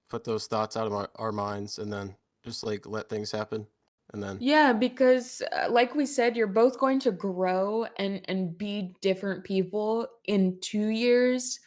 put those thoughts out of our minds and then just like let things happen and then Yeah, because like we said, you're both going to grow and be different people in 2 years.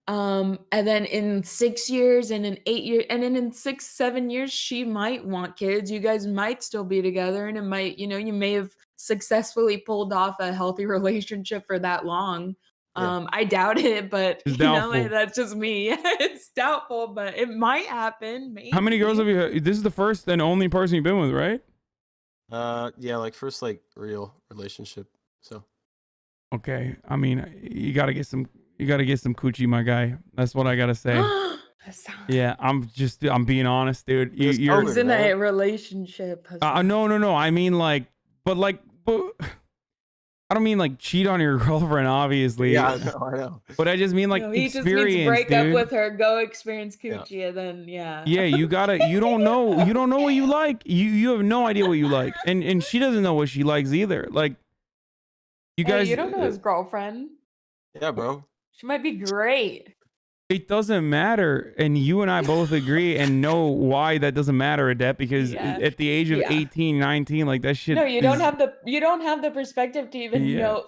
And then in 6 years and in 8 years and then in 6, 7 years, she might want kids. You guys might still be together and it might, you may have successfully pulled off a healthy relationship for that long. yeah. I doubt it, but It's doubtful. that's just me. It's doubtful, but it might happen, How many girls maybe. have you? This is the first and only person you've been with, right? Yeah, like first like real relationship. So Okay. I mean, you gotta get some. You gotta get some coochie, my guy. That's what I gotta say. Hassan. Yeah, I'm being honest, dude. it was You're. He's COVID, in a man. relationship, No, Hassan. no, no. I mean, but I don't mean like cheat on your girlfriend, Yeah, obviously. I know, I know. But I just mean like No, he just means experience, break up dude. with her, go experience Yeah. coochie, and then yeah. Yeah, you gotta. You don't know what you like. You have no idea what you like, and she doesn't know what she likes either. Like you Hey, guys, you don't know his girlfriend. Yeah, bro. She might be great. it doesn't matter, and you and I both agree and know why that doesn't matter, Adet, because Yeah. at the age of Yeah. 18, 19, like that shit No, is. you don't have the perspective to even Yeah.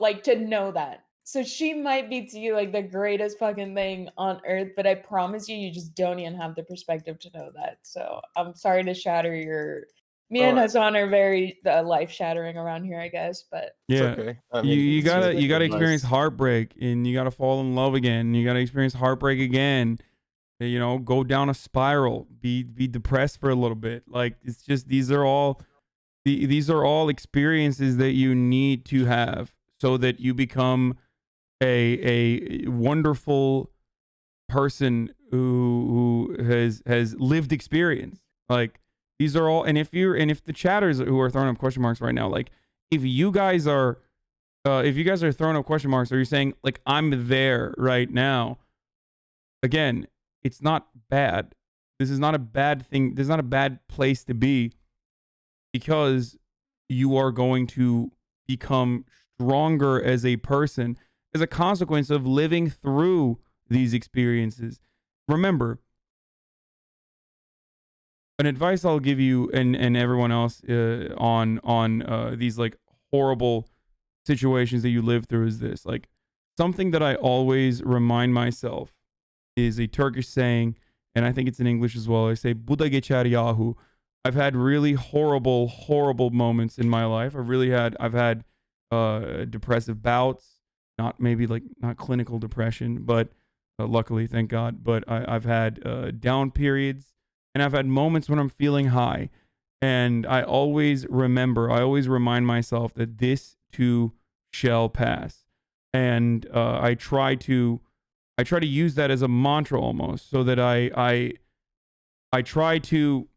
know that. So she might be to you like the greatest fucking thing on earth, but I promise you, you just don't even have the perspective to know that. So I'm sorry to shatter your. Me and Oh, Hassan are very life shattering around here, I guess. But it's Yeah. okay. I You mean, you it's gotta just you good gotta experience advice. heartbreak, and you gotta fall in love again. And you gotta experience heartbreak again. Go down a spiral, be depressed for a little bit. Like it's just these are all experiences that you need to have so that you become a wonderful person who has lived experience. Like these are all, and if the chatters who are throwing up question marks right now, like if you guys are throwing up question marks, or you're saying like I'm there right now, again, it's not bad. This is not a bad thing. This is not a bad place to be, because you are going to become stronger as a person as a consequence of living through these experiences. Remember, an advice I'll give you and everyone else on these like horrible situations that you live through is this. Like something that I always remind myself is a Turkish saying, and I think it's in English as well. I say "Buda geçer yahu." I've had really horrible, horrible moments in my life. I've had depressive bouts, not clinical depression, but luckily, thank God. But I've had down periods, and I've had moments when I'm feeling high, and I always remind myself that this too shall pass, and I try to use that as a mantra almost, so that I try to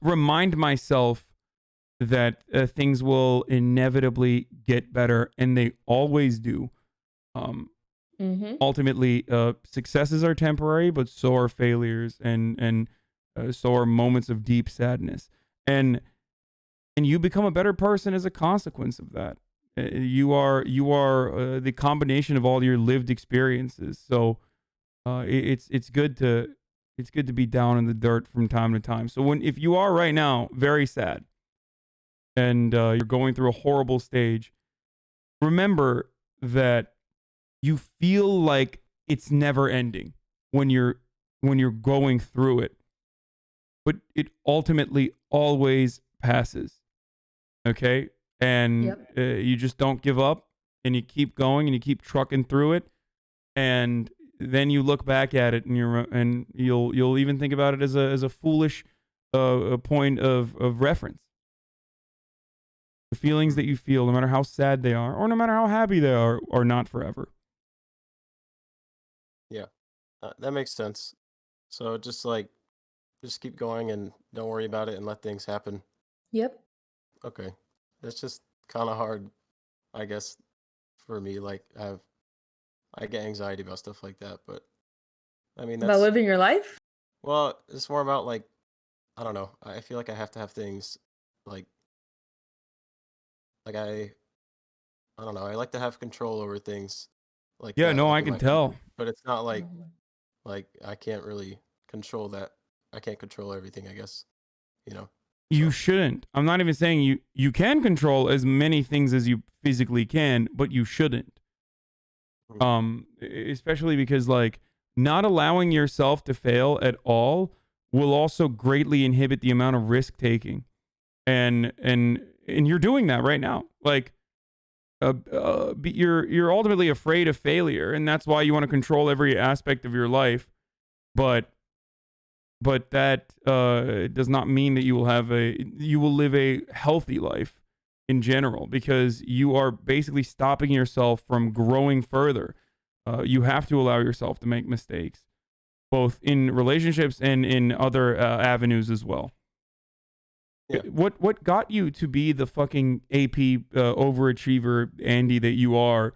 remind myself that things will inevitably get better, and they always do. Um, mhm. Ultimately, successes are temporary, but so are failures, and so are moments of deep sadness, and and you become a better person as a consequence of that. You are the combination of all your lived experiences. So it's good to be down in the dirt from time to time. So if you are right now very sad, and you're going through a horrible stage, remember that you feel like it's never ending when you're going through it, but it ultimately always passes. Okay, and Yep. you just don't give up, and you keep going, and you keep trucking through it, and then you look back at it, and you'll even think about it as a foolish a point of reference. The feelings Hmm. that you feel, no matter how sad they are, or no matter how happy they are not forever. Yeah, that makes sense. So just like just keep going and don't worry about it and let things happen. Yep. Okay. It's just kind of hard, I guess, for me. Like I get anxiety about stuff like that, but I mean About that's living your life? well, it's more about like I don't know. I feel like I have to have things like like I don't know. I like to have control over things like Yeah, that, no, like I in can my future. tell. But it's not Mhm. like I can't really control that. I can't control everything, I guess. You know. You So, shouldn't. I'm not even saying you can control as many things as you physically can, but you shouldn't. Especially because like not allowing yourself to fail at all will also greatly inhibit the amount of risk taking. And you're doing that right now. Like you're ultimately afraid of failure, and that's why you want to control every aspect of your life. But that does not mean that you will live a healthy life in general, because you are basically stopping yourself from growing further. You have to allow yourself to make mistakes, both in relationships and in other avenues as well. yeah. What got you to be the fucking AP overachiever Andy that you are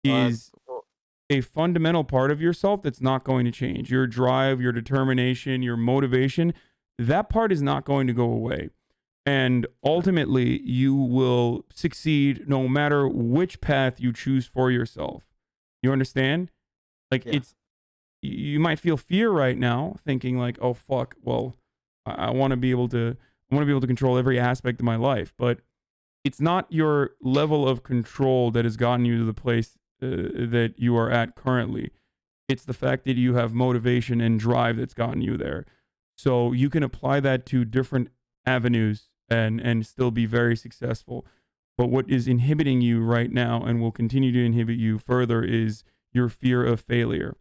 is Well, a fundamental part of yourself that's not going to change. Your drive, your determination, your motivation, that part is not going to go away. And ultimately, you will succeed no matter which path you choose for yourself. You understand? Like yeah. you might feel fear right now, thinking like, "Oh fuck, well, I want to be able to control every aspect of my life." But it's not your level of control that has gotten you to the place that you are at currently. It's the fact that you have motivation and drive that's gotten you there. So you can apply that to different avenues and still be very successful. But what is inhibiting you right now and will continue to inhibit you further is your fear of failure.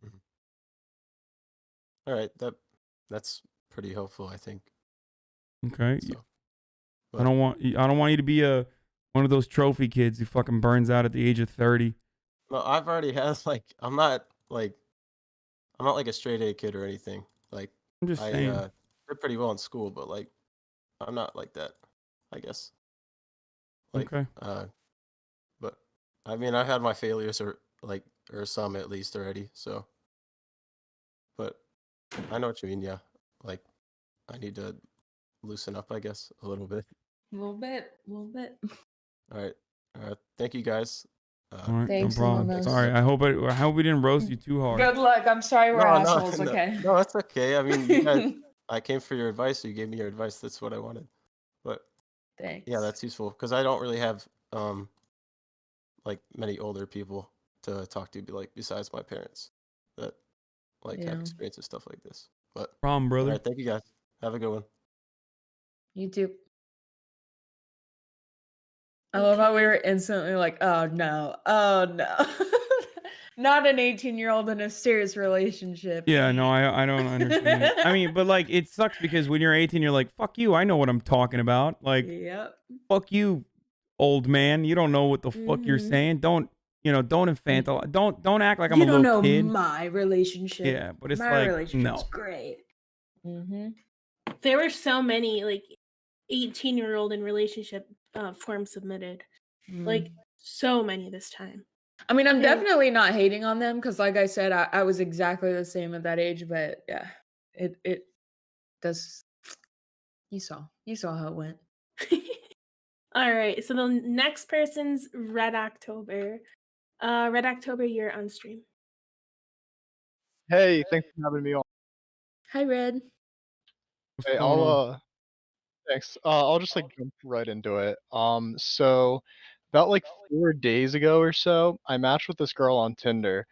Mhm. All right, that's pretty helpful, I think. Okay. So, I don't want you to be one of those trophy kids who fucking burns out at the age of 30. no, I've already had like I'm not like a straight A kid or anything. Like I'm just I saying. did pretty well in school, but like I'm not like that, I guess. Like Okay. but I mean I had my failures or some at least already, so but I know what you mean, yeah. Like I need to loosen up, I guess, a little bit. A little bit, a little bit. All right. Thank you guys. All right, no Thanks, problem. Anonymous. Sorry. I hope we didn't roast you too hard. Good luck. I'm sorry we're No, no, assholes, no, okay? no, that's okay. I mean, you guys, I came for your advice. You gave me your advice. That's what I wanted. But Thanks. yeah, that's useful because I don't really have like many older people to talk to, like besides my parents that like have Yeah. experience with stuff like this. But Problem, all brother. right, thank you guys. Have a good one. You too. I love how we were instantly like, oh no, not an 18-year-old in a serious relationship. Yeah, no, I don't understand. I mean, but like it sucks because when you're 18, you're like, fuck you, I know what I'm talking about. Like, Yep. fuck you, old man. You don't know what the fuck you're Mhm. saying. Don't infantilize. Don't act like I'm You a don't little know kid. my relationship. Yeah, but it's My like relationship's no. great. Mm-hmm. There were so many like 18-year-old in relationship forms submitted. Like so many this time. I mean, I'm Okay. definitely not hating on them because, like I said, I was exactly the same at that age. But yeah, it does. You saw how it went. All right. So the next person's Red October. Red October, you're on stream. Hey, thanks for having me on. Hi, Red. What's Hey, going on? thanks. I'll just like jump right into it. So about like 4 days ago or so, I matched with this girl on Tinder,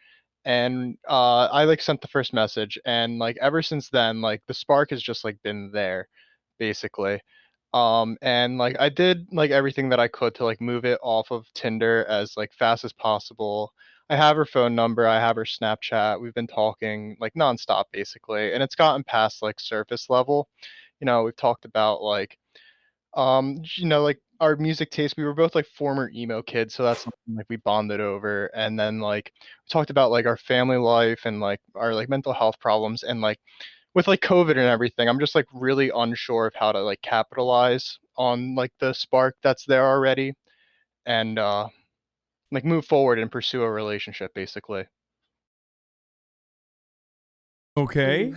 and I like sent the first message, and like ever since then, like the spark has just like been there, basically. And like I did like everything that I could to like move it off of Tinder as like fast as possible. I have her phone number, I have her Snapchat. We've been talking like nonstop basically, and it's gotten past like surface level. We've talked about like like our music taste. We were both like former emo kids, so that's something like we bonded over. And then like we talked about like our family life and like our like mental health problems, and like with like COVID and everything, I'm just like really unsure of how to like capitalize on like the spark that's there already, and like move forward and pursue a relationship basically. Okay.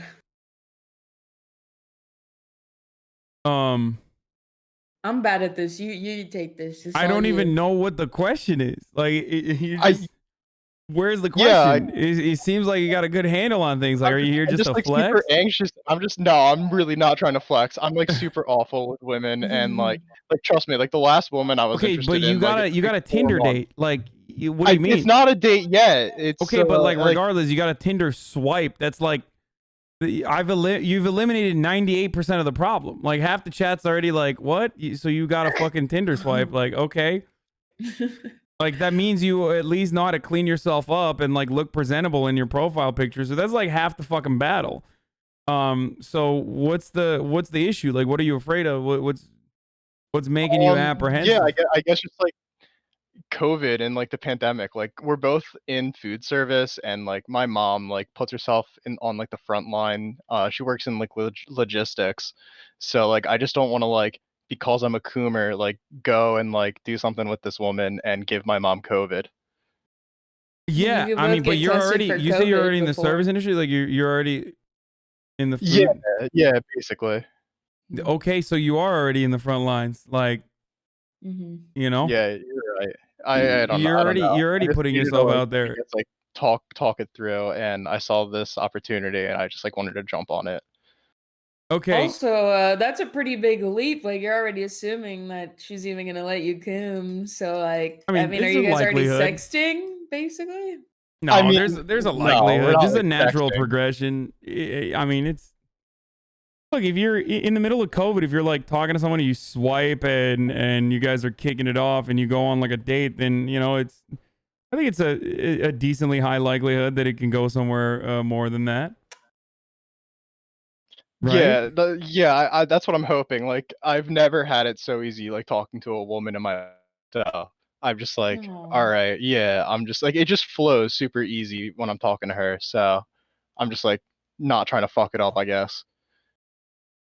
Ooh. I'm bad at this. You take this. It's I all don't you. even know what the question is. Like you I just Where's the Yeah, question? It seems like you got a good handle on things. Like, are you here I'm just to like flex? super anxious. No, I'm really not trying to flex. I'm like super awful with women, and like trust me, like the last woman I was Okay, but interested you in, got like a it took me 4 Tinder months. date. Like, what do you mean? It's not a date yet. It's Okay, but like like regardless, you got a Tinder swipe. That's like you've eliminated 98% of the problem. Like half the chat's already like, what? So you got a fucking Tinder swipe? Like, okay. Like that means you at least know how to clean yourself up and like look presentable in your profile picture. So that's like half the fucking battle. So what's the issue? Like, what are you afraid of? What's making you yeah, apprehensive? I guess just like COVID and like the pandemic. Like we're both in food service, and like my mom like puts herself in on like the front line. She works in like logistics, so like I just don't want to like, because I'm a coomer, like go and like do something with this woman and give my mom COVID. Yeah, You could I mean, both but get you're tested already. for You say you're COVID already in the service before. industry. Like you're already in the Yeah, food. yeah, basically. Okay, so you are already in the front lines. Like, you know, Yeah, you're right. I don't know. I don't know. you're I already just putting needed to yourself like, out I there. guess like talk it through, and I saw this opportunity, and I just like wanted to jump on it. Okay, Also, that's a pretty big leap. Like you're already assuming that she's even gonna let you come. So like, I I mean, mean, are it's a you guys already likelihood. sexting, basically? I No, mean, there's a no, we're likelihood. This not is a like natural texting. progression. I mean, it's look, if you're in the middle of COVID, if you're like talking to someone, you swipe and you guys are kicking it off and you go on like a date, then you know it's. I think it's a decently high likelihood that it can go somewhere more than that, right? Yeah, that's what I'm hoping. Like, I've never had it so easy, like talking to a woman in my. So I'm just like, all No. right, yeah. I'm just like, it just flows super easy when I'm talking to her. So I'm just like, not trying to fuck it up, I guess.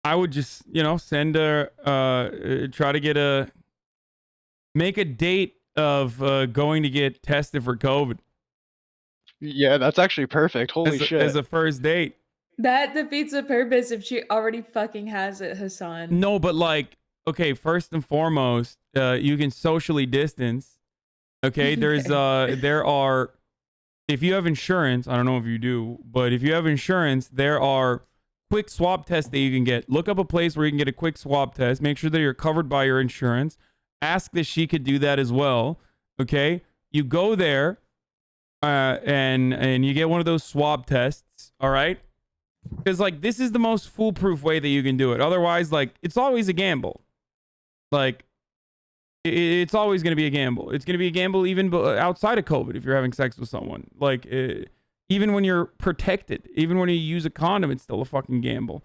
I would just send a try to make a date of going to get tested for COVID Yeah, that's actually perfect. Holy as shit. a first date. That defeats the purpose if she already fucking has it, Hassan. No, but like, okay, first and foremost, you can socially distance. Okay, Okay. there are, if you have insurance, I don't know if you do, but if you have insurance, there are quick swab tests that you can get. Look up a place where you can get a quick swab test. Make sure that you're covered by your insurance. Ask that she could do that as well. Okay, you go there, and you get one of those swab tests. All right. Because like this is the most foolproof way that you can do it. Otherwise, like it's always a gamble. Like it's always going to be a gamble. It's going to be a gamble even outside of COVID if you're having sex with someone. Like even when you're protected, even when you use a condom, it's still a fucking gamble.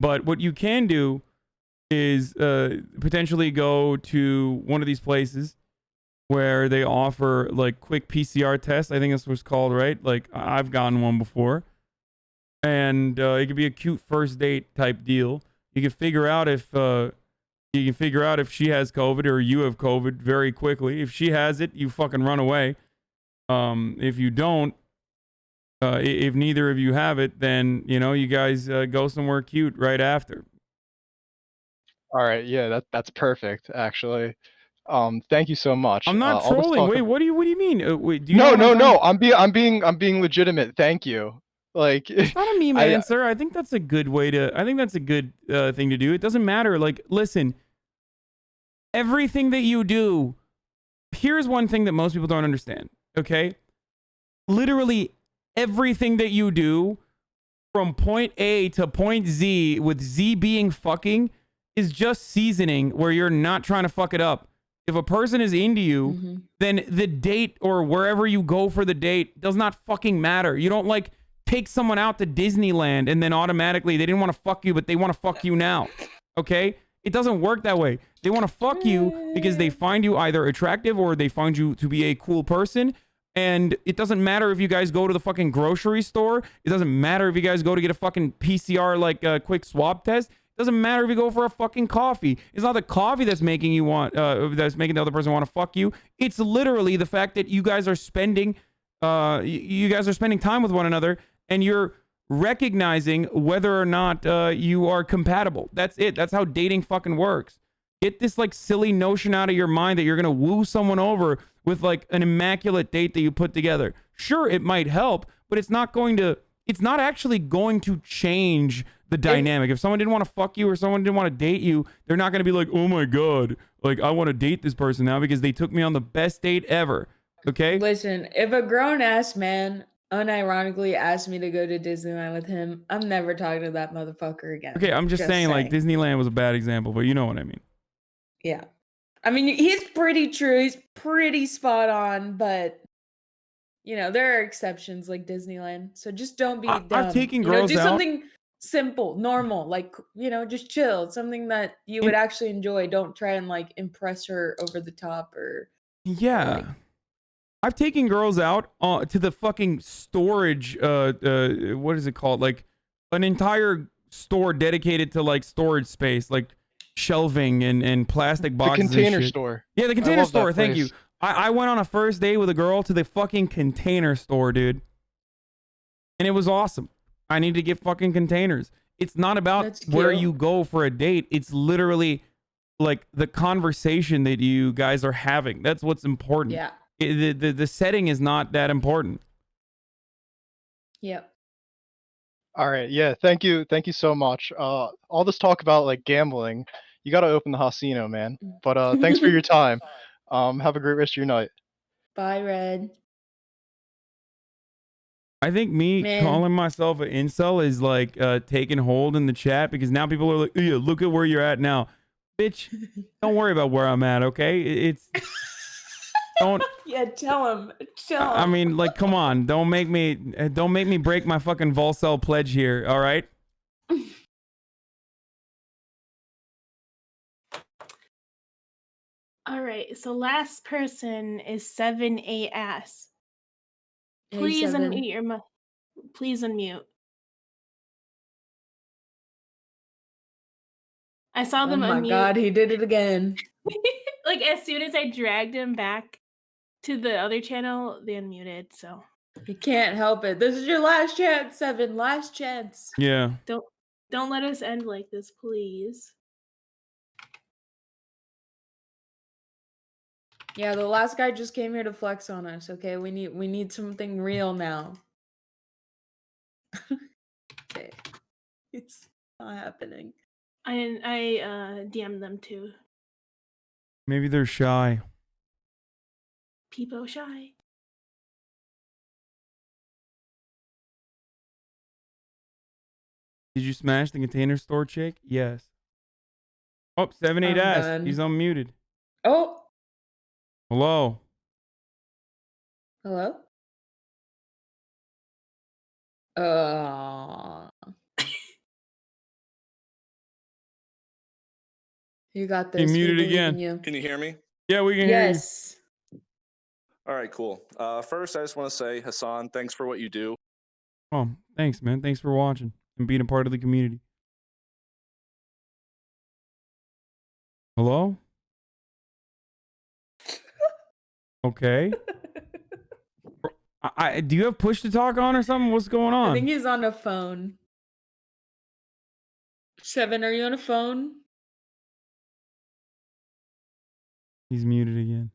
But what you can do is potentially go to one of these places where they offer like quick PCR tests. I think that's what it's called, right? Like I've gotten one before. And it could be a cute first date type deal. You can figure out if she has COVID or you have COVID very quickly. If she has it, you fucking run away. If you don't, if neither of you have it, then you guys go somewhere cute right after. All right, yeah, that's perfect, actually. Thank you so much. I'm not All this trolling. talk Wait, of what do you mean? Wait, do you know No, what I'm no, trying? no. I'm being legitimate. Thank you. Like, It's not a meme I answer. I think that's a good way to. I think that's a good thing to do. It doesn't matter. Like, listen, everything that you do. Here's one thing that most people don't understand. Okay, literally everything that you do from point A to point Z, with Z being fucking, is just seasoning where you're not trying to fuck it up. If a person is into you, then the date or wherever you go for the date does not fucking matter. You don't like take someone out to Disneyland and then automatically they didn't want to fuck you, but they want to fuck you now. Okay? It doesn't work that way. They want to fuck you because they find you either attractive or they find you to be a cool person. And it doesn't matter if you guys go to the fucking grocery store. It doesn't matter if you guys go to get a fucking PCR, like a quick swab test. It doesn't matter if you go for a fucking coffee. It's not the coffee that's making you want, that's making the other person want to fuck you. It's literally the fact that you guys are spending, time with one another, and you're recognizing whether or not you are compatible. That's it. That's how dating fucking works. Get this like silly notion out of your mind that you're gonna woo someone over with like an immaculate date that you put together. Sure, it might help, but it's not actually going to change the dynamic. If someone didn't want to fuck you or someone didn't want to date you, they're not gonna be like, oh my god, like I want to date this person now because they took me on the best date ever. Okay? Listen, if a grown ass man unironically asked me to go to Disneyland with him, I'm never talking to that motherfucker again. Okay, I'm just saying like Disneyland was a bad example, but you know what I mean. Yeah. I mean, he's pretty true. He's pretty spot on, but you know, there are exceptions like Disneyland. So just don't be dumb. I've taken You know, girls do out. something simple, normal, like, you know, just chill, something that you would actually enjoy. Don't try and like impress her over the top or Yeah. like, I've taken girls out to the fucking storage what is it called? Like an entire store dedicated to like storage space, like shelving and plastic The boxes and Container shit. Store. Yeah, the I Container love that Store. Thank you. place. I went on a first date with a girl to the fucking Container Store, dude. And it was awesome. I need to get fucking containers. It's not about That's where cute. you go for a date. It's literally like the conversation that you guys are having. That's what's important. yeah. The setting is not that important. Yep. All right, yeah, thank you so much. All this talk about like gambling, you got to open the Hasino, man. But thanks for your time. Have a great rest of your night. Bye, Red. I think me Man. calling myself an incel is like taking hold in the chat because now people are like, yeah, look at where you're at now. Bitch, don't worry about where I'm at, okay? It's don't Yeah, tell him. Tell him. I mean, like, come on, don't make me break my fucking Volcel pledge here, all right? All right, so last person is 7A ass. Hey, Please Seven. unmute your mic. Please unmute. I saw Oh them my unmute. god, he did it again. Like as soon as I dragged him back to the other channel, they unmuted. So You can't help it. This is your last chance, Seven. Last chance. Yeah. don't let us end like this, please. Yeah, the last guy just came here to flex on us, okay? We need something real now. Okay. It's not happening. I DM'd them too. Maybe they're shy. People shy. Did you smash the Container Store chick? Yes. Oh, 7-8 I'm ass. done. He's unmuted. Oh, Hello. hello? You got He this. We muted believe again. in you. Can you hear me? Yeah, we can hear you. Yes. All right, cool. First, I just want to say, Hassan, thanks for what you do. Oh, thanks, man. Thanks for watching and being a part of the community. Hello? Okay. Do you have push to talk on or something? What's going on? I think he's on a phone. Seven, are you on a phone? He's muted again.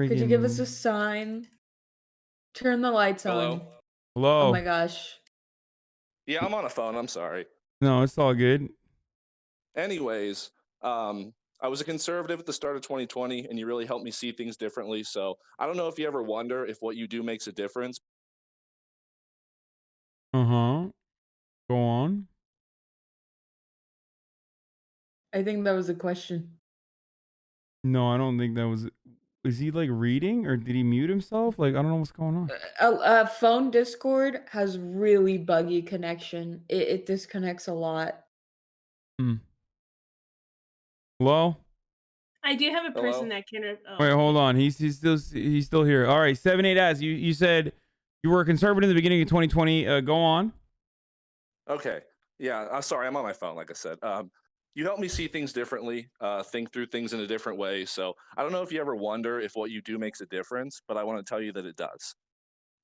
Could you give us a Friggin- sign? Turn the lights Hello? on. Hello? Oh my gosh. Yeah, I'm on a phone. I'm sorry. No, it's all good. Anyways, I was a conservative at the start of 2020, and you really helped me see things differently. So I don't know if you ever wonder if what you do makes a difference. Uh-huh. Go on. I think that was a question. No, I don't think that was... Is he like reading or did he mute himself? Like, I don't know what's going on. A phone Discord has really buggy connection. It disconnects a lot. Hello? I do have a person Hello? that can. Oh, Wait, hold on. He's still here. All right, 7-8 ass. You said you were a conservative in the beginning of 2020. Go on. Okay. Yeah, sorry, I'm on my phone, like I said. You help me see things differently, think through things in a different way. So I don't know if you ever wonder if what you do makes a difference, but I want to tell you that it does.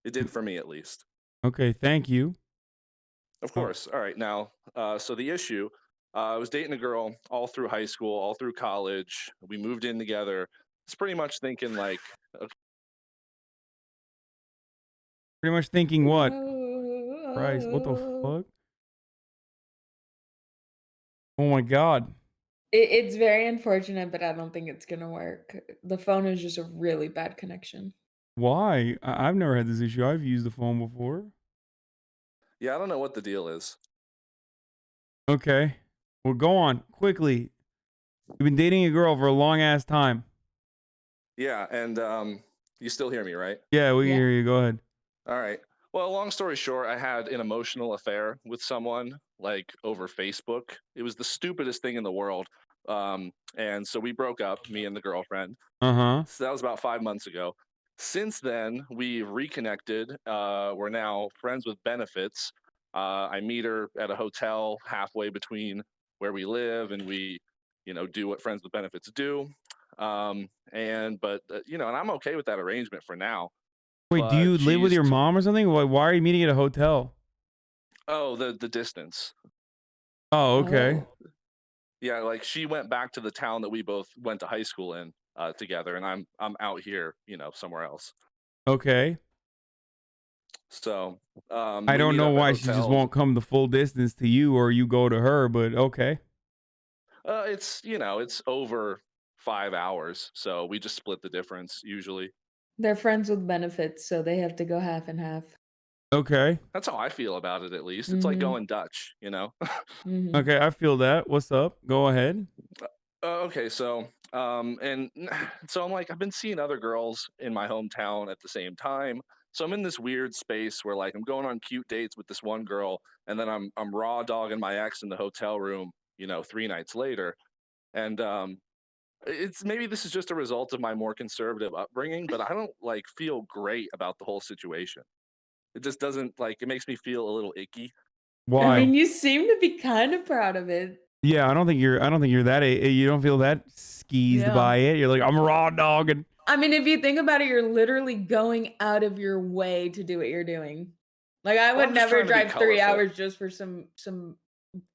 It did for me, at least. Okay, thank you. Of course. All right. Now, so the issue I was dating a girl all through high school, all through college. We moved in together. It's pretty much thinking like, Pretty much thinking what? Oh. Christ, what the fuck? Oh my god. It's very unfortunate, but I don't think it's gonna work. The phone is just a really bad connection. Why? I've never had this issue. I've used the phone before. yeah, I don't know what the deal is. Okay. Well, go on quickly. You've been dating a girl for a long ass time. Yeah, and you still hear me, right? Yeah, we can Yeah. hear you. Go ahead. All right. Well, long story short, I had an emotional affair with someone like over Facebook. It was the stupidest thing in the world. And so we broke up, me and the girlfriend. Uh-huh. So that was about 5 months ago. Since then, we've reconnected. We're now friends with benefits. I meet her at a hotel halfway between where we live, and we, do what friends with benefits do. And I'm okay with that arrangement for now. Wait, do you But live with she's your mom or something? Why are you meeting at a hotel? the distance. Oh, okay. Oh. Yeah, like she went back to the town that we both went to high school in together, and I'm out here, somewhere else. Okay. So I we don't meet know up at why she just hotels. won't come the full distance to you or you go to her, but okay. It's over 5 hours, so we just split the difference usually. They're friends with benefits, so they have to go half and half. Okay. That's how I feel about it, at least. It's like going Dutch, Okay, I feel that. What's up? Go ahead. Okay, so and so I'm like, I've been seeing other girls in my hometown at the same time. So I'm in this weird space where like I'm going on cute dates with this one girl, and then I'm raw dogging my ex in the hotel room, 3 nights later. And it's maybe this is just a result of my more conservative upbringing, but I don't like feel great about the whole situation. It just doesn't like it makes me feel a little icky. I Why? mean, you seem to be kind of proud of it. Yeah, I don't think you're that you don't feel that skeezed Yeah. by it. You're like, I'm raw dogging. I mean, if you think about it, you're literally going out of your way to do what you're doing. Like, I Well, would I'm just never trying to be drive 3 colorful. hours just for some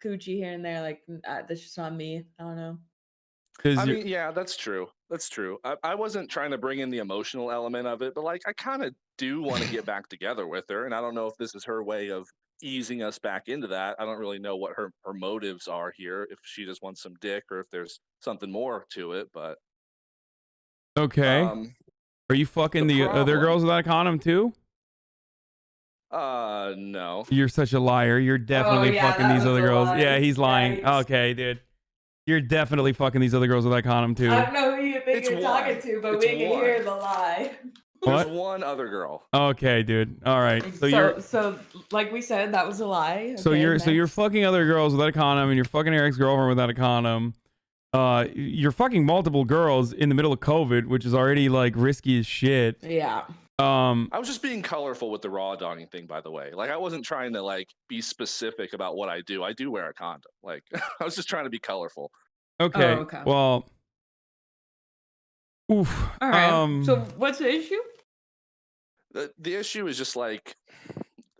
coochie here and there. Like, that's just not me. I don't know. I mean, yeah, that's true. That's true. I wasn't trying to bring in the emotional element of it, but like I kind of do want to get back together with her, and I don't know if this is her way of easing us back into that. I don't really know what her motives are here, if she just wants some dick or if there's something more to it, but Okay. Are you fucking the other girls without a condom too? No. You're such a liar. You're definitely yeah, fucking that these was other a girls. lie. Yeah, he's lying. Yeah, he's- Okay, dude. You're definitely fucking these other girls without a condom too. I don't know who you think It's you're talking one. to, but It's we can hear one. the lie. There's What? one other girl. Okay, dude. All right. So like we said, that was a lie. so Okay, you're next. fucking other girls without a condom, and you're fucking your ex-girlfriend without a condom. You're fucking multiple girls in the middle of COVID, which is already like risky as shit. Yeah. I was just being colorful with the raw dogging thing, by the way. Like I wasn't trying to like be specific about what I do. I do wear a condom. Like I was just trying to be colorful. Okay. Oh, okay. Well. Oof. All right. So what's the issue? The issue is just like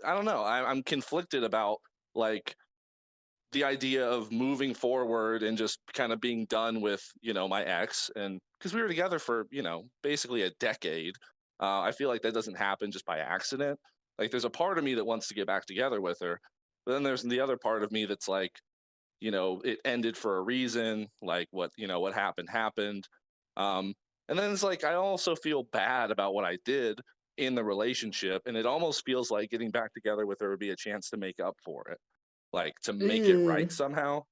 I don't know. I'm conflicted about like the idea of moving forward and just kind of being done with my ex, and because we were together for basically a decade. I feel like that doesn't happen just by accident. Like there's a part of me that wants to get back together with her, but then there's the other part of me that's like, it ended for a reason. Like what happened. And then it's like I also feel bad about what I did in the relationship, and it almost feels like getting back together with her would be a chance to make up for it, like to make it right Ugh. somehow.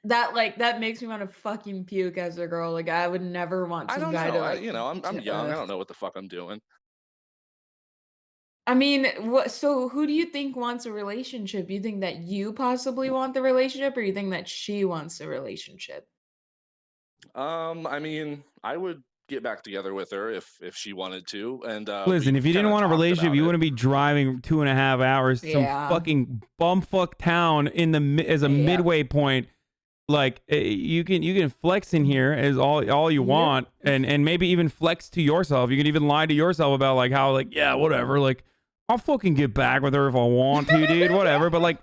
That makes me want to fucking puke as a girl. Like I would never want I some don't guy know. to like. I'm young. I don't know what the fuck I'm doing. I mean, what? So who do you think wants a relationship? You think that you possibly want the relationship, or you think that she wants the relationship? I mean, I would get back together with her if she wanted to, and Listen, we if you didn't kinda want a talked relationship, about you it. wouldn't be driving 2.5 hours to some Yeah. fucking bumfuck town in the as a Yeah. midway point. Like you can flex in here as all you Yep. want, and maybe even flex to yourself. You can even lie to yourself about like how like yeah whatever like I'll fucking get back with her if I want to, dude. Whatever, but like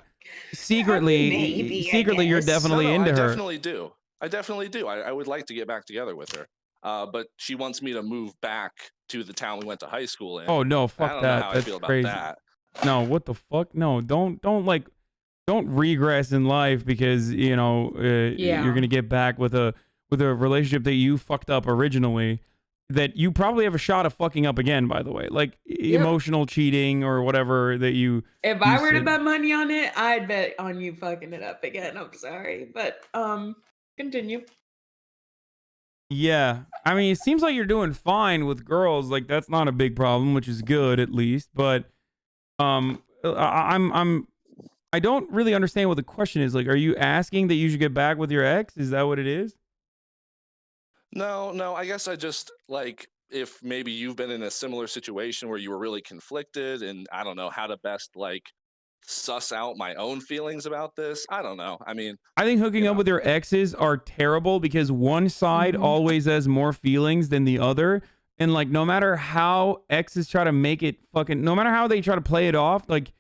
secretly, Maybe, I you're guess. definitely into I her. definitely do. I definitely do. I would like to get back together with her. But she wants me to move back to the town we went to high school in. Oh no, I fuck don't know that. how I That's feel about crazy. that. No, what the fuck? No, don't regress in life because you're gonna get back with a relationship that you fucked up originally, that you probably have a shot of fucking up again. By the way, like emotional cheating or whatever that you. If I were to bet money on it, I'd bet on you fucking it up again. I'm sorry, but continue. Yeah, I mean, it seems like you're doing fine with girls. Like that's not a big problem, which is good at least. But I don't really understand what the question is. Like, are you asking that you should get back with your ex? Is that what it is? No. I guess I just like if maybe you've been in a similar situation where you were really conflicted, and I don't know how to best like suss out my own feelings about this. I don't know. I mean, I think hooking up with your exes are terrible because one side always has more feelings than the other. And like, no matter how exes try to make it fucking, no matter how they try to play it off, like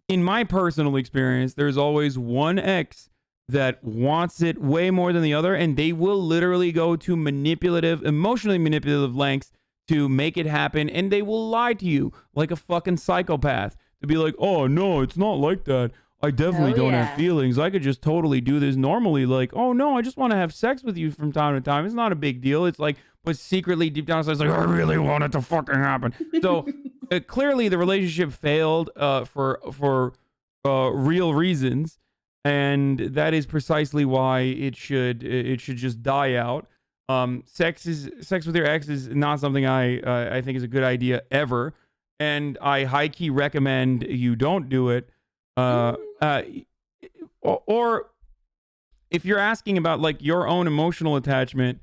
in my personal experience, there's always one ex that wants it way more than the other. And they will literally go to emotionally manipulative lengths to make it happen. And they will lie to you like a fucking psychopath to be like, oh no, it's not like that. I definitely don't have feelings. I could just totally do this normally. Like, oh no, I just want to have sex with you from time to time. It's not a big deal. It's like, but secretly deep down, it's like, I really want it to fucking happen. So clearly the relationship failed for real reasons. And that is precisely why it should just die out. Sex with your ex is not something I think is a good idea ever. And I high key recommend you don't do it. Or if you're asking about like your own emotional attachment,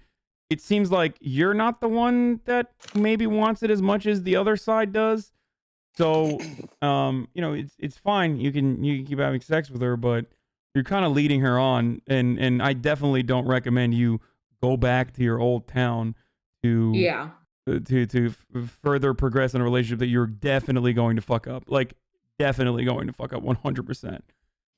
it seems like you're not the one that maybe wants it as much as the other side does. So, it's fine. You can keep having sex with her, but you're kind of leading her on, and I definitely don't recommend you go back to your old town to further progress in a relationship that you're definitely going to fuck up. Like, definitely going to fuck up 100%.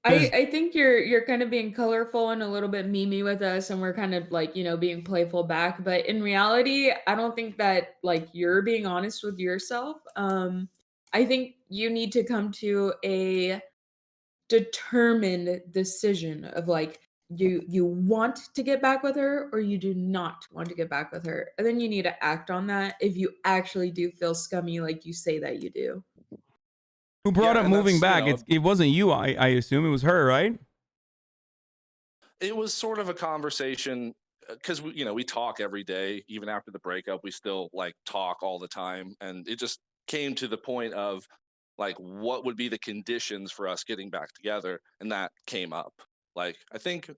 I think you're kind of being colorful and a little bit memey with us, and we're kind of like, being playful back. But in reality, I don't think that like you're being honest with yourself. I think you need to come to a determined decision of like you want to get back with her or you do not want to get back with her. And then you need to act on that if you actually do feel scummy like you say that you do. Who brought up moving back? It wasn't you, I assume. It was her, right? It was sort of a conversation because we talk every day. Even after the breakup, we still like talk all the time, and it just came to the point of like what would be the conditions for us getting back together, and that came up. Like I think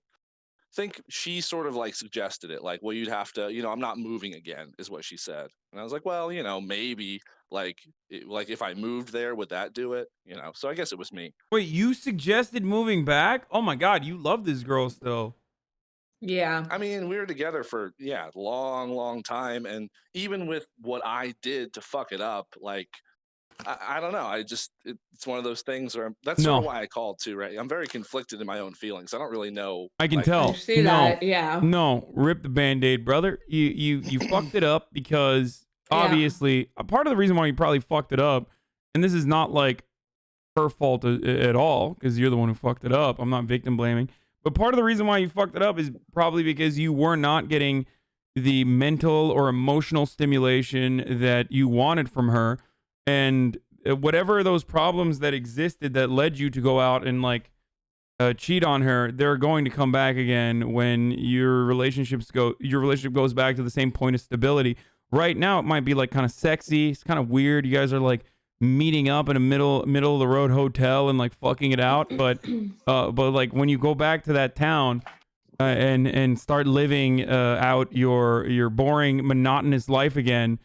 she sort of like suggested it, like, well, you'd have to, I'm not moving again, is what she said. And I was like, well, maybe like if I moved there, would that do it? So I guess it was me. Wait, you suggested moving back? Oh my God, you love this girl still. Yeah. I mean, we were together for long time, and even with what I did to fuck it up, like I don't know. It's one of those things where that's sort of why I called too, right? I'm very conflicted in my own feelings. I don't really know. I can tell. I see that, yeah. No, rip the Band-Aid, brother. You fucked it up because obviously a part of the reason why you probably fucked it up, and this is not like her fault at all, because you're the one who fucked it up. I'm not victim blaming. But part of the reason why you fucked it up is probably because you were not getting the mental or emotional stimulation that you wanted from her. And whatever those problems that existed that led you to go out and like cheat on her, they're going to come back again when your relationship goes back to the same point of stability. Right now, it might be like kind of sexy. It's kind of weird. You guys are like meeting up in a middle of the road hotel and like fucking it out. But like when you go back to that town and start living out your boring, monotonous life again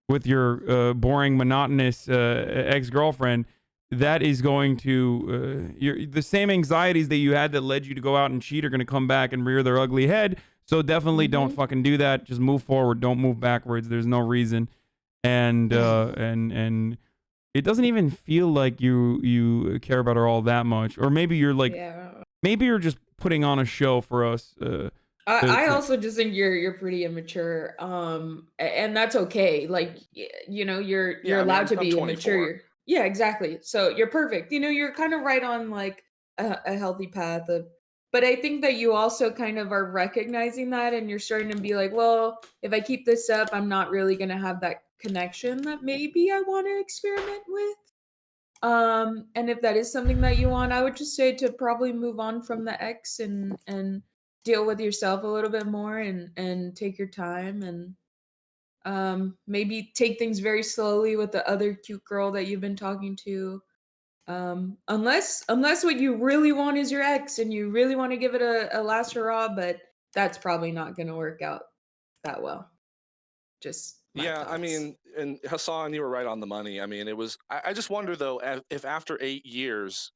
with your boring, monotonous ex-girlfriend, that is going to the same anxieties that you had that led you to go out and cheat are going to come back and rear their ugly head. So definitely don't fucking do that. Just move forward. Don't move backwards. There's no reason. And it doesn't even feel like you care about her all that much. Or maybe you're like, Yeah. maybe you're just putting on a show for us. I also just think you're pretty immature, and that's okay. Like, you know, you're Yeah, I mean, allowed to I'm be 24. immature. Yeah, exactly. So you're perfect. You know, you're kind of right on like a healthy path of. But I think that you also kind of are recognizing that, and you're starting to be like, well, if I keep this up, I'm not really gonna have that connection that maybe I want to experiment with. And if that is something that you want, I would just say to probably move on from the ex and deal with yourself a little bit more and take your time and maybe take things very slowly with the other cute girl that you've been talking to. Unless what you really want is your ex and you really want to give it a last hurrah, but that's probably not gonna work out that well. Just my Yeah, I thoughts. mean, and Hassan, you were right on the money. I mean, it was. I just wonder though, if after 8 years,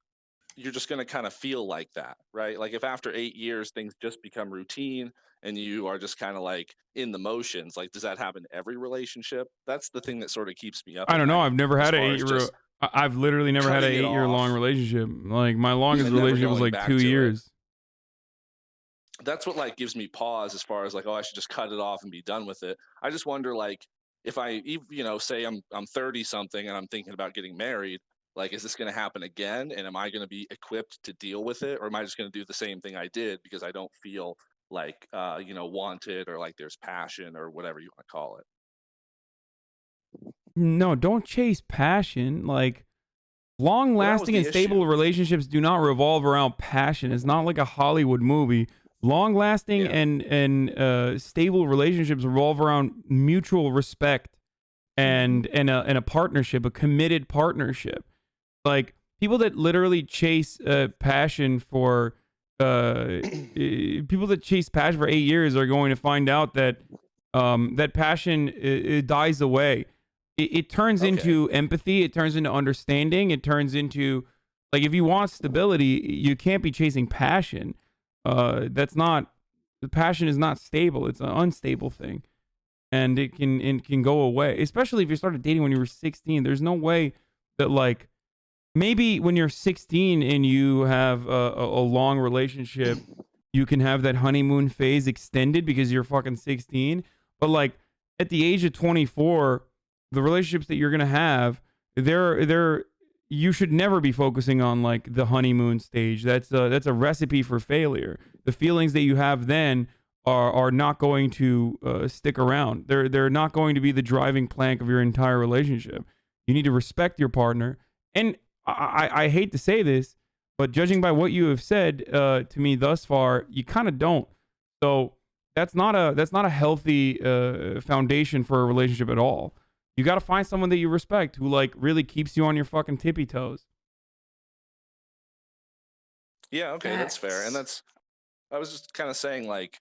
you're just going to kind of feel like that, right? Like if after 8 years things just become routine and you are just kind of like in the motions, like does that happen in every relationship? That's the thing that sort of keeps me up I at don't know. night I've never as had an far as 8 year. just I've literally never had an cutting it 8 year long off relationship. Like my longest and never relationship was going like back 2 to it. years. That's what like gives me pause as far as like, oh, I should just cut it off and be done with it. I just wonder like if say I'm 30 something and I'm thinking about getting married, like is this going to happen again and am I going to be equipped to deal with it, or am I just going to do the same thing I did because I don't feel like wanted, or like there's passion or whatever you want to call it. No, don't chase passion. Like long Well, that was lasting and the stable issue. relationships do not revolve around passion. It's not like a Hollywood movie. Long lasting Yeah. and stable relationships revolve around mutual respect and a partnership, a committed partnership. Like people that literally chase passion for people that chase passion for 8 years are going to find out that that passion it dies away. It turns Okay. into empathy. It turns into understanding. It turns into like if you want stability, you can't be chasing passion. That's not the passion is not stable. It's an unstable thing, and it can go away. Especially if you started dating when you were 16. There's no way that like maybe when you're 16 and you have a long relationship, you can have that honeymoon phase extended because you're fucking 16. But like at the age of 24, the relationships that you're gonna have, they're you should never be focusing on like the honeymoon stage. That's a recipe for failure. The feelings that you have then are not going to stick around. They're not going to be the driving plank of your entire relationship. You need to respect your partner. And I hate to say this, but judging by what you have said to me thus far, you kind of don't. So that's not a healthy foundation for a relationship at all. You got to find someone that you respect who like really keeps you on your fucking tippy toes. Yeah, okay, that's fair. And Facts. I was just kind of saying like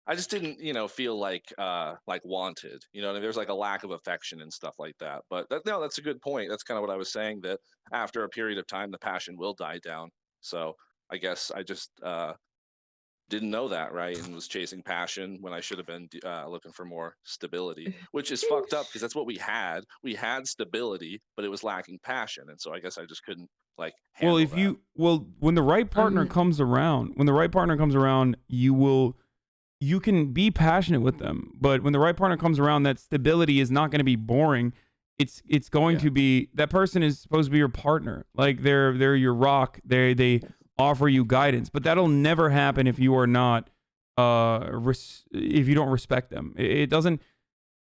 I just didn't, feel like wanted. There's like a lack of affection and stuff like that. But no, that's a good point. That's kind of what I was saying, that after a period of time the passion will die down. So I guess I just didn't know that, right, and was chasing passion when I should have been looking for more stability, which is fucked up because that's what we had. We had stability, but it was lacking passion, and so I guess I just couldn't like Well, handle that. when the right partner Um, comes around, you can be passionate with them, but when the right partner comes around, that stability is not going to be boring. It's going Yeah. to be that person is supposed to be your partner. Like they're your rock. They offer you guidance, but that'll never happen if you are not if you don't respect them. It doesn't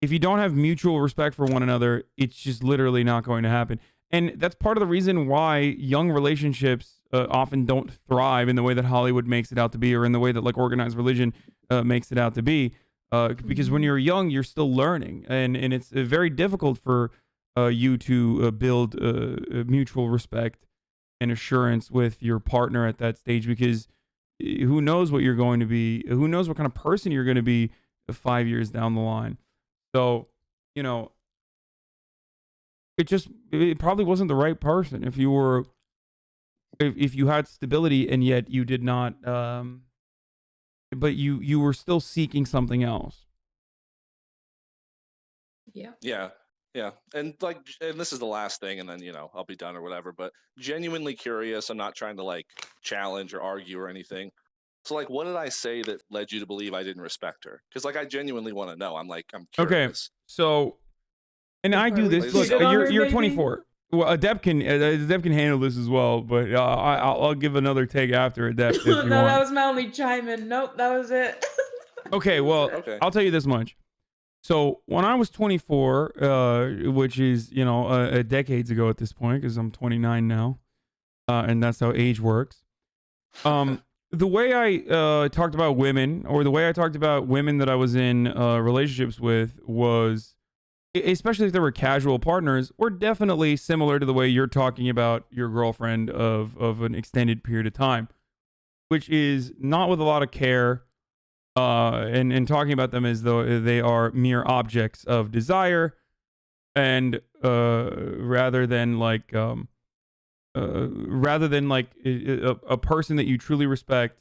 if you don't have mutual respect for one another, it's just literally not going to happen. And that's part of the reason why young relationships often don't thrive in the way that Hollywood makes it out to be, or in the way that like organized religion makes it out to be. Because when mhm. you're young, you're still learning, and it's very difficult for you to build mutual respect and assurance with your partner at that stage, because who knows what you're going to be, who knows what kind of person you're going to be 5 years down the line. So, you know, it probably wasn't the right person if you were if you had stability and yet you did not but you were still seeking something else. Yeah. Yeah. Yeah, and and this is the last thing, and then I'll be done or whatever. But genuinely curious. I'm not trying to like challenge or argue or anything. So like, what did I say that led you to believe I didn't respect her? Because like, I genuinely want to know. I'm Okay, curious. so, and You I do probably this. Like, Look, cheated on her, you're maybe? 24. Well, Adept can handle this as well, but I'll give another take after Adept if No, you that want. was my only chime in. Nope, that was it. Okay, That was well, it. okay, I'll tell you this much. So when I was 24, which is decades ago at this point, because I'm 29 now, and that's how age works. The way I talked about women, or the way I talked about women that I was in relationships with, was, especially if they were casual partners, were definitely similar to the way you're talking about your girlfriend of an extended period of time, which is not with a lot of care, and talking about them as though they are mere objects of desire, and rather than like a person that you truly respect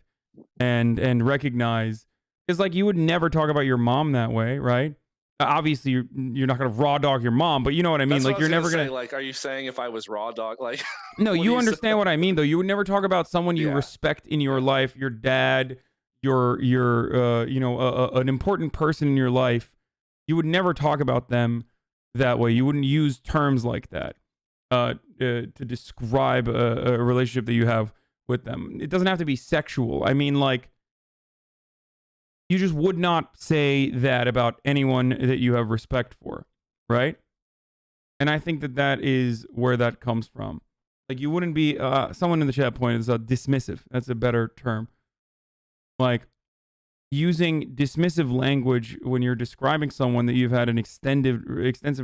and recognize. Is like, you would never talk about your mom that way, right? Obviously you're not gonna raw dog your mom, but you know what I mean. that's what Like, I you're was gonna never say. gonna. Like, are you saying if I was raw dog? Like, No, what do you you say? understand what I mean, though. You would never talk about someone you Yeah, respect in your yeah. life, your dad, your an important person in your life. You would never talk about them that way. You wouldn't use terms like that to describe a relationship that you have with them. It doesn't have to be sexual. I mean, like, you just would not say that about anyone that you have respect for, right? And I think that is where that comes from. Like, you wouldn't be, someone in the chat pointed this out, dismissive. That's a better term. Like, using dismissive language when you're describing someone that you've had an extensive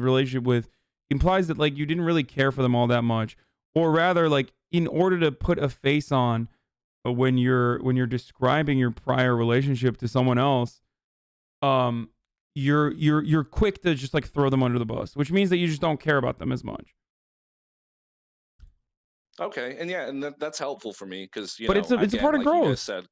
relationship with implies that, like, you didn't really care for them all that much. Or rather, like, in order to put a face on when you're describing your prior relationship to someone else, you're quick to just like throw them under the bus, which means that you just don't care about them as much. Okay, and yeah, and that's helpful for me because But it's a again, part of like you guys growth. said,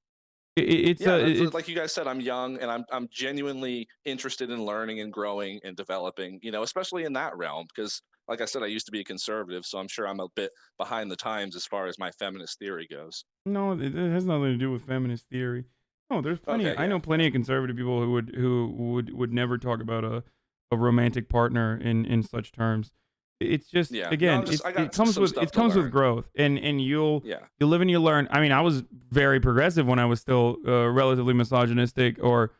It's yeah, it's like you guys said, I'm young and I'm genuinely interested in learning and growing and developing. Especially in that realm because, like I said, I used to be a conservative, so I'm sure I'm a bit behind the times as far as my feminist theory goes. no, it has nothing to do with feminist theory. No, there's plenty. Okay, I know yeah, plenty yeah, of conservative people who would never talk about a romantic partner in such terms. It's just, yeah. No, again, I it got comes some with stuff to learn. growth, and you'll Yeah. live and you learn. I mean, I was very progressive when I was still relatively misogynistic, or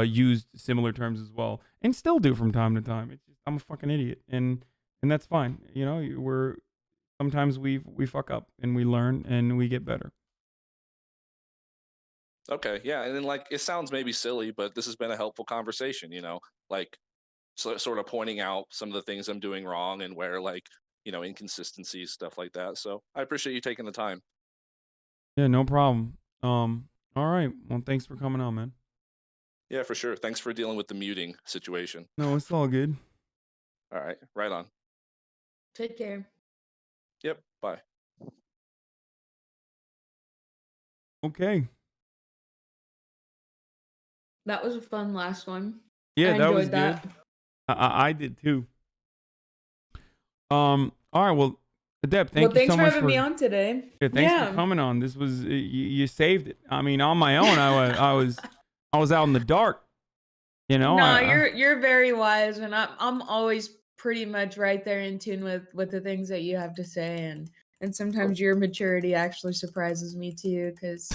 used similar terms as well, and still do from time to time. It's just, I'm a fucking idiot, and that's fine. We're sometimes we fuck up and we learn and we get better. Okay, yeah, and then like it sounds maybe silly, but this has been a helpful conversation. Like sort of pointing out some of the things I'm doing wrong and where like inconsistencies, stuff like that. So I appreciate you taking the time. Yeah, no problem. All right. Well, thanks for coming on, man. Yeah, for sure. Thanks for dealing with the muting situation. No, it's all good. All right, right on. Take care. Yep, bye. Okay. That was a fun last one. Yeah, I that was enjoyed good. that. I did too. All right. Well, Adept, Well, thank you thanks so for much having me on today. yeah, thanks for coming on. This was you saved it. I mean, on my own, I was out in the dark. No, I you're very wise, and I'm always pretty much right there in tune with the things that you have to say, and sometimes your maturity actually surprises me too, because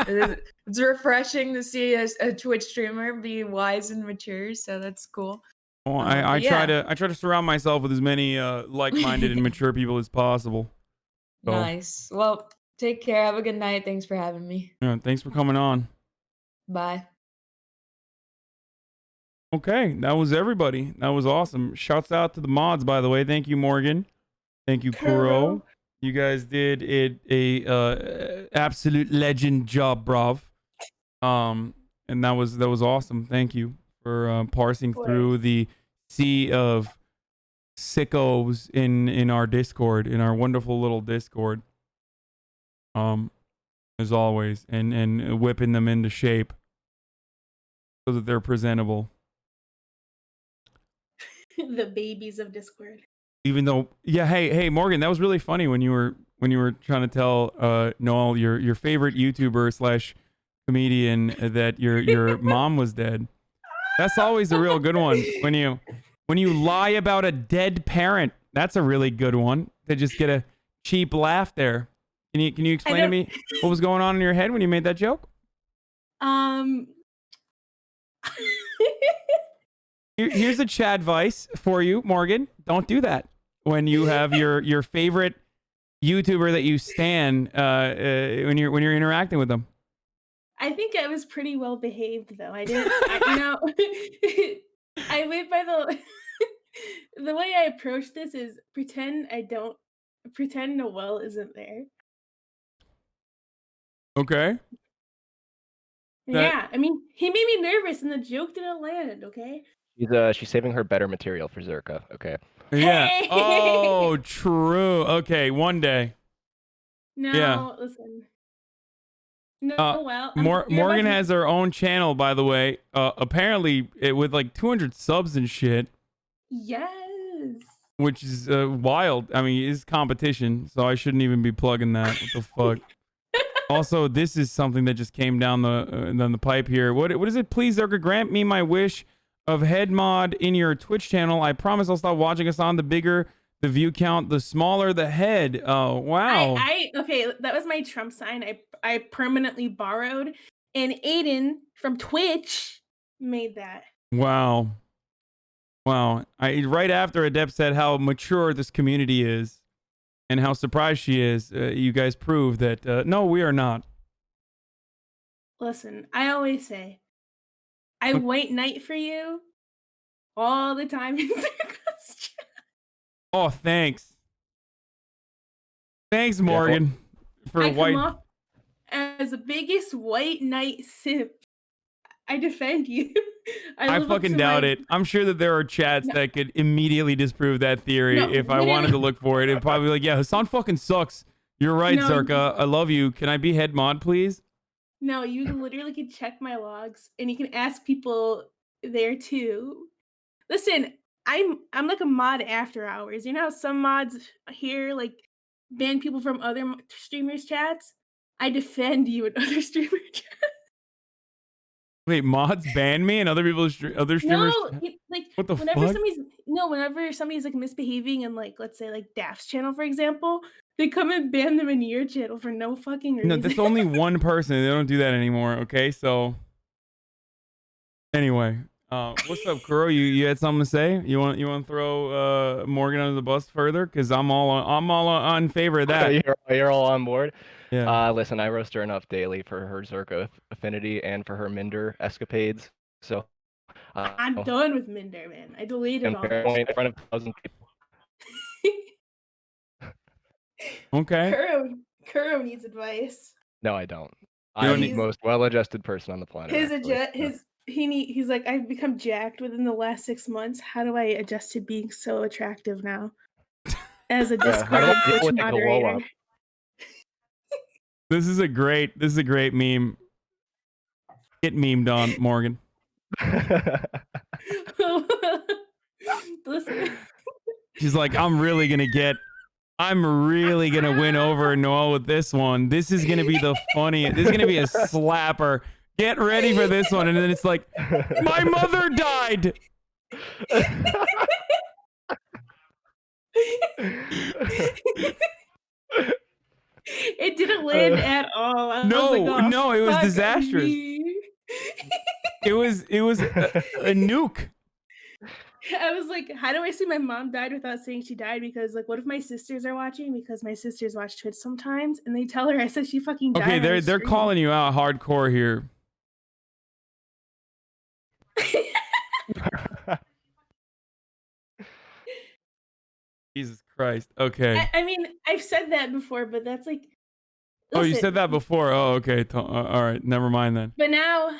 it's refreshing to see a Twitch streamer be wise and mature. So that's cool. well, But I try yeah, to surround myself with as many like-minded and mature people as possible. So, nice. Well, take care. Have a good night. Thanks for having me. yeah, thanks for coming on. Bye. Okay, that was everybody. That was awesome. Shouts out to the mods, by the way. Thank you, Morgan. Thank you, Kuro. You guys did a absolute legend job, bruv. And that was awesome. Thank you for parsing through the sea of sickos in our Discord, in our wonderful little Discord. As always, and whipping them into shape so that they're presentable. The babies of Discord. Even though, yeah, hey, Morgan, that was really funny when you were trying to tell Noel, your favorite YouTuber slash comedian, that your mom was dead. That's always a real good one when you lie about a dead parent. That's a really good one to just get a cheap laugh there. Can you explain to me what was going on in your head when you made that joke? Here's a Chadvice for you, Morgan. Don't do that when you have your favorite YouTuber that you stan when you're interacting with them. I think I was pretty well behaved though. I didn't, I went by the way I approach this is pretend Noel isn't there. Okay. Yeah, I mean, he made me nervous and the joke didn't land, okay? She's saving her better material for Zerka, okay? Yeah. Hey! Oh, true. Okay, one day. No, Yeah. listen. No, well, Morgan has her own channel, by the way. Apparently, with like 200 subs and shit. Yes. Which is wild. I mean, it's competition, so I shouldn't even be plugging that. What the fuck? Also, this is something that just came down the pipe here. What is it? Please, Zerka, grant me my wish of head mod in your Twitch channel. I promise I'll stop watching us on. The bigger the view count, the smaller the head. Oh, wow. Okay, that was my Trump sign. I permanently borrowed, and Aiden from Twitch made that. Wow. Right after Adept said how mature this community is and how surprised she is, you guys prove that no, we are not. Listen, I always say, I white knight for you all the time in Zerka's chat. Oh, thanks. Thanks, Morgan, for I white. come off as the biggest white knight simp. I defend you. I fucking doubt it. I'm sure that there are chats that could immediately disprove that theory if I wanted to look for it. It'd probably be like, yeah, Hassan fucking sucks. You're right, Zerka. I love you. Can I be head mod, please? No, you literally can check my logs and you can ask people there too. Listen, I'm like a mod after hours. You know how some mods here like ban people from other streamers' chats? I defend you in other streamer chats. Wait, mods ban me and other people's other streamers? No, like what the whenever fuck? whenever somebody's like misbehaving in like let's say like Daft's channel for example, they come and ban them in your channel for no fucking reason. No, that's only one person. They don't do that anymore. Okay, so anyway, what's up, Kuro? You had something to say? You want to throw Morgan under the bus further? Because I'm all on favor of that. You're all on board. Yeah. Listen, I roast her enough daily for her Zerka affinity and for her Minder escapades. So I'm done with Minder, man. I deleted all that shit. In front of 1,000 people. Okay. Kuro needs advice. No, I don't. I'm the most well-adjusted person on the planet. He's like, I've become jacked within the last 6 months. How do I adjust to being so attractive now? As a Discord Twitch moderator. This is a great meme. Get memed on, Morgan. Listen. She's like, I'm really gonna win over Noel with this one. This is gonna be the funniest. This is gonna be a slapper. Get ready for this one. And then it's like, my mother died. It didn't land at all. No, it was disastrous. It was a nuke. I was like, how do I say my mom died without saying she died? Because like, what if my sisters are watching? Because my sisters watch Twitch sometimes, and they tell her I said she fucking died. Okay, they're calling you out hardcore here. Jesus Christ. Okay. I mean, I've said that before, but that's like. Listen, oh, you said that before. Oh, okay. All right. Never mind then. But now,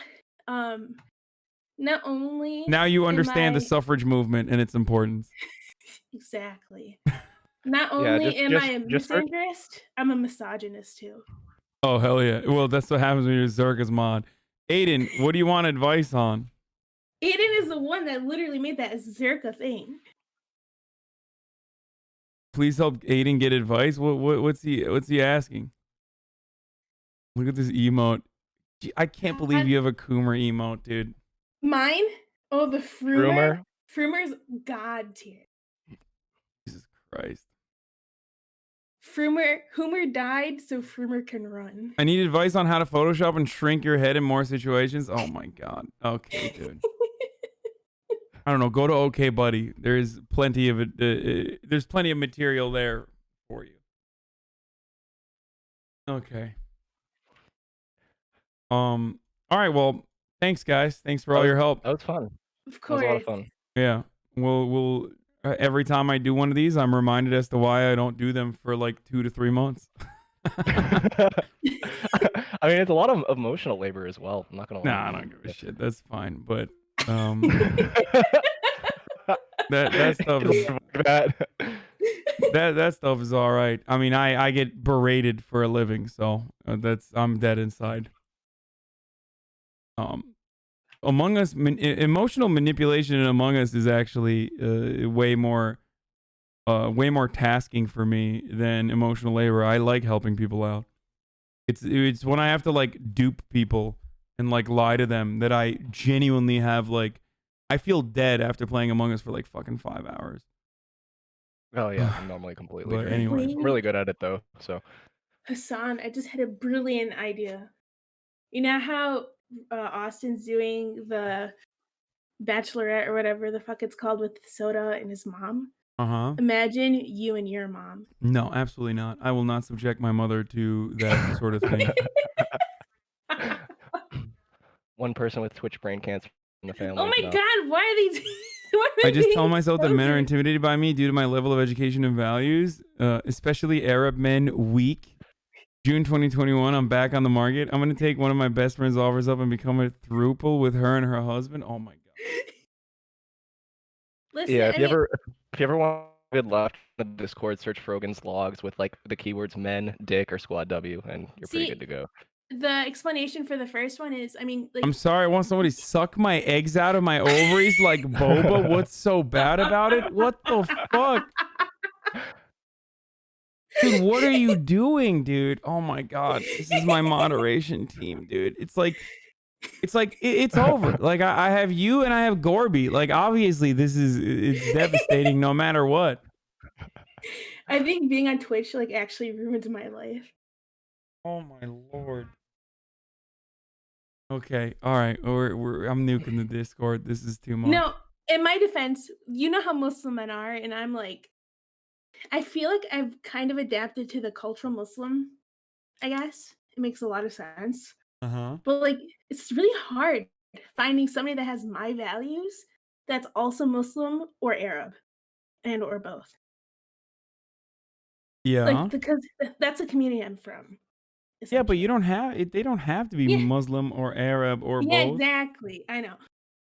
not only now you understand the suffrage movement and its importance. Exactly. Not only am I a misandrist, I'm a misogynist too. Oh hell yeah! Well, that's what happens when you're Zerka's mod. Aiden, what do you want advice on? Aiden is the one that literally made that Zerka thing. Please help Aiden get advice. What's he asking? Look at this emote. I can't believe you have a Coomer emote, dude. Mine? Oh, the Frumer. Frumer's god tier. Jesus Christ. Hoomer died so Frumer can run. I need advice on how to Photoshop and shrink your head in more situations. Oh my god. Okay, dude. I don't know. Go to OK Buddy. There's plenty of it. There's plenty of material there for you. Okay. All right. Well, thanks, guys. Thanks for all your help. That was fun. Of That was course. a lot of fun. Yeah. We'll every time I do one of these, I'm reminded as to why I don't do them for like 2 to 3 months. I mean, it's a lot of emotional labor as well. I'm not gonna lie. Nah, I don't give a shit. That's fine. But that stuff is that stuff is all right. I mean, I get berated for a living, so I'm dead inside. Among Us, emotional manipulation in Among Us is actually way more tasking for me than emotional labor. I like helping people out. It's when I have to like dupe people and like lie to them that I genuinely have like I feel dead after playing Among Us for like fucking 5 hours. Oh yeah, I'm normally completely But drained. anyway. I'm really good at it though. So Hassan, I just had a brilliant idea. You know how Austin's doing the Bachelorette or whatever the fuck it's called with soda and his mom? Uh-huh. Imagine you and your mom. No, absolutely not. I will not subject my mother to that sort of thing. one person with Twitch brain cancer in the family. Oh my no. god, why are these? I just tell myself that men are intimidated by me due to my level of education and values, especially Arab men. Weak. June 2021, I'm back on the market. I'm going to take one of my best friend's offers up and become a throuple with her and her husband. Oh my god. Listen, Yeah, if you ever want good luck in the Discord, search Frogan's logs with like the keywords men, dick, or squad W, and you're pretty good to go. The explanation for the first one is, I mean, like, I'm sorry, I want somebody to suck my eggs out of my ovaries like boba. What's so bad about it? What the fuck? Dude, what are you doing, dude? Oh my god. This is my moderation team, dude. It's over. Like I have you and I have Gorby. Like obviously it's devastating no matter what. I think being on Twitch like actually ruins my life. Oh my lord. Okay, all right. I'm nuking the Discord. This is too much. No, in my defense, you know how Muslim men are, and I'm like, I feel like I've kind of adapted to the cultural Muslim. I guess it makes a lot of sense. Uh-huh. But like, it's really hard finding somebody that has my values that's also Muslim or Arab, and or both. Yeah. Like because that's a community I'm from. Yeah, but you don't have they don't have to be Muslim or Arab or Yeah, both. exactly. I know.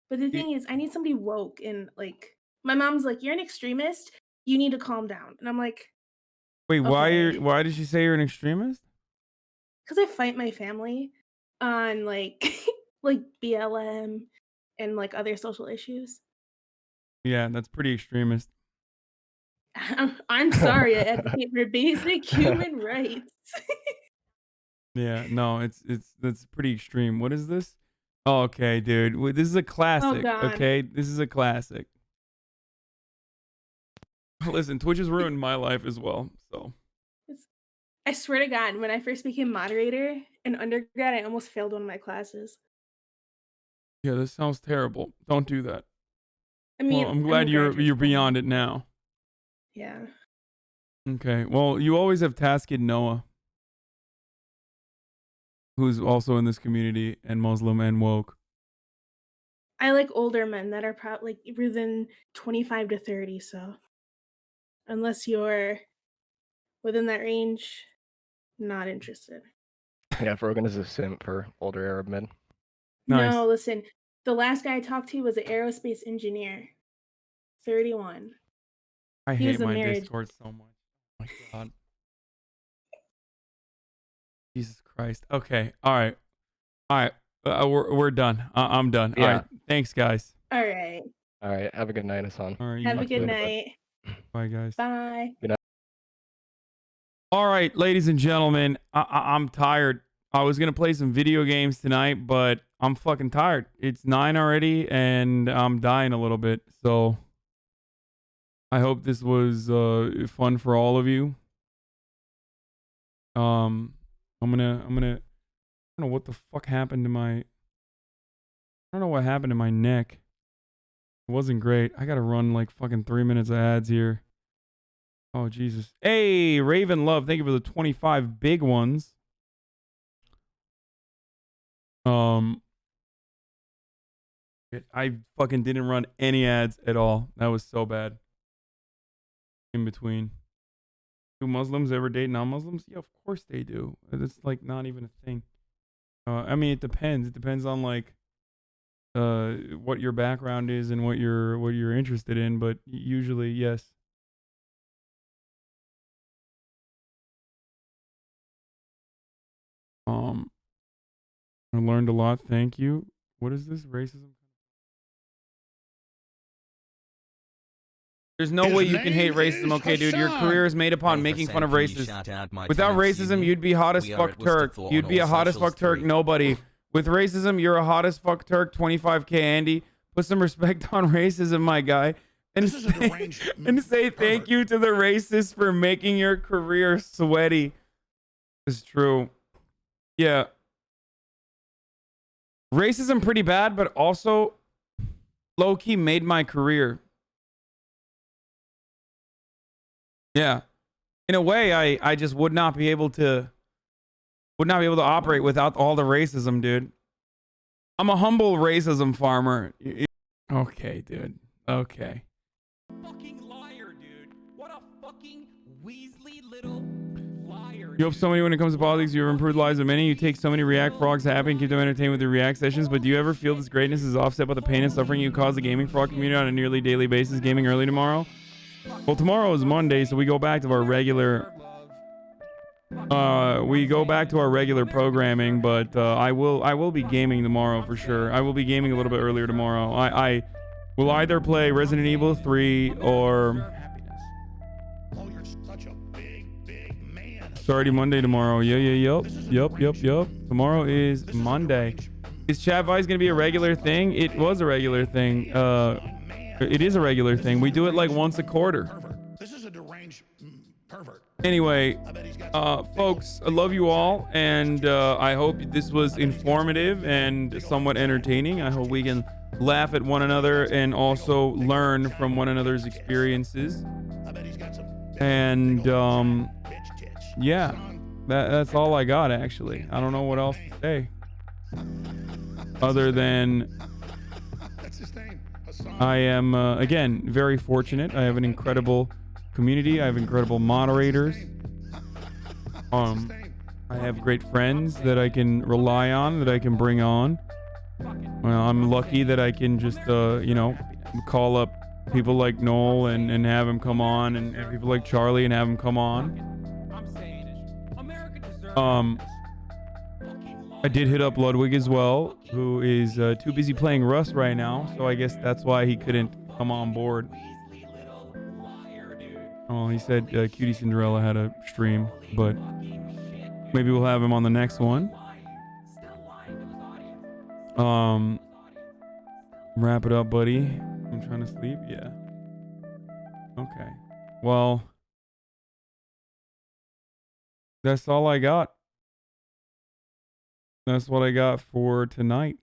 But the thing is, I need somebody woke and like my mom's like, "You're an extremist. You need to calm down." And I'm like, Wait, okay. why did she say you're an extremist? Because I fight my family on like like BLM and like other social issues. Yeah, that's pretty extremist. I'm sorry, I advocate for basic human rights. Yeah, no, that's pretty extreme. What is this? Oh, okay, dude. This is a classic. God. Okay, this is a classic. Listen, Twitch has ruined my life as well. So I swear to God, when I first became moderator in undergrad, I almost failed one of my classes. yeah, this sounds terrible. Don't do that. I mean, well, I'm glad you're beyond it now. Yeah. Okay. Well, you always have Tasked Noah, who's also in this community and Muslim and woke. I like older men that are probably like within 25 to 30, so unless you're within that range, not interested. Yeah, Frogan is a simp for older Arab men. Nice. No, listen, the last guy I talked to was an aerospace engineer, 31. I He hate was a my marriage. Discord so much. Oh my god. Jesus Christ. Okay. All right. We're done. I'm done. Yeah. All right. Thanks, guys. All right. All right. Have a good night, Hassan. All right, you Have a too. good night. Bye, guys. Bye. All right, ladies and gentlemen, I'm tired. I was gonna play some video games tonight, but I'm fucking tired. It's 9 already, and I'm dying a little bit. So I hope this was fun for all of you. I'm gonna. I don't know what the fuck happened to my. I don't know what happened to my neck. It wasn't great. I gotta run like fucking 3 minutes of ads here. Oh, Jesus. Hey, Raven Love, thank you for the 25 big ones. I fucking didn't run any ads at all. That was so bad. In between. Do Muslims ever date non-Muslims? Yeah, of course they do. It's like not even a thing. I mean, it depends. It depends on like what your background is and what you're interested in, but usually yes. I learned a lot. Thank you. What is this? Racism? There's no way you can hate racism, okay, dude? Your career is made upon making fun of racists. Without racism, you'd be hot as fuck Turk. You'd be a hot as fuck Turk nobody. With racism, you're a hot as fuck Turk 25K Andy. Put some respect on racism, my guy. And say thank you to the racists for making your career sweaty. It's true. Yeah. Racism pretty bad, but also low-key made my career. Yeah. In a way, I just would not be able to operate without all the racism, dude. I'm a humble racism farmer. Okay, dude. Okay. Fucking liar, dude. What a fucking Weasley little liar. You help so many when it comes to politics. You've improved the lives of many. You take so many React frogs happy and keep them entertained with your React sessions. But do you ever feel this greatness is offset by the pain and suffering you cause the gaming frog community on a nearly daily basis? Gaming early tomorrow? Well, tomorrow is Monday, so we go back to our regular programming, but I will be gaming tomorrow for sure. I will be gaming a little bit earlier tomorrow. I will either play Resident Evil 3 or it's already Monday tomorrow. Yup. Tomorrow is Monday. Is Chadvice gonna be a regular thing? It was a regular thing. It is a regular thing. We do it like once a quarter. This is a deranged pervert. Anyway, folks, I love you all, and I hope this was informative and somewhat entertaining. I hope we can laugh at one another and also learn from one another's experiences. And yeah, that's all I got actually. I don't know what else to say other than I am again very fortunate. I have an incredible community. I have incredible moderators. I have great friends that I can rely on, that I can bring on. Well, I'm lucky that I can just call up people like Noel and have him come on, and people like Charlie and have him come on. I did hit up Ludwig as well, who is too busy playing Rust right now, so I guess that's why he couldn't come on board. Oh, he said Cutie Cinderella had a stream, but maybe we'll have him on the next one. Wrap it up, buddy. I'm trying to sleep. Yeah. Okay. Well, that's all I got. That's what I got for tonight.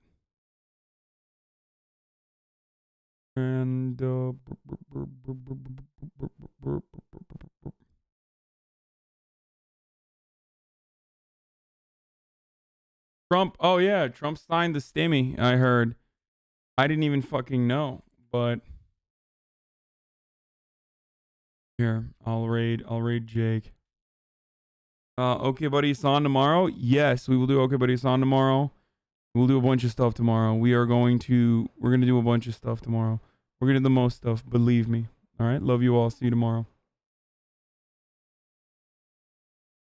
And Trump. Oh yeah, Trump signed the stimmy. I heard. I didn't even fucking know, but here I'll raid Jake. Okay, buddy, it's on tomorrow. Yes, we will do Okay, buddy, it's on tomorrow. We'll do a bunch of stuff tomorrow. We're gonna do a bunch of stuff tomorrow. We're gonna do the most stuff, believe me. All right, love you all. See you tomorrow.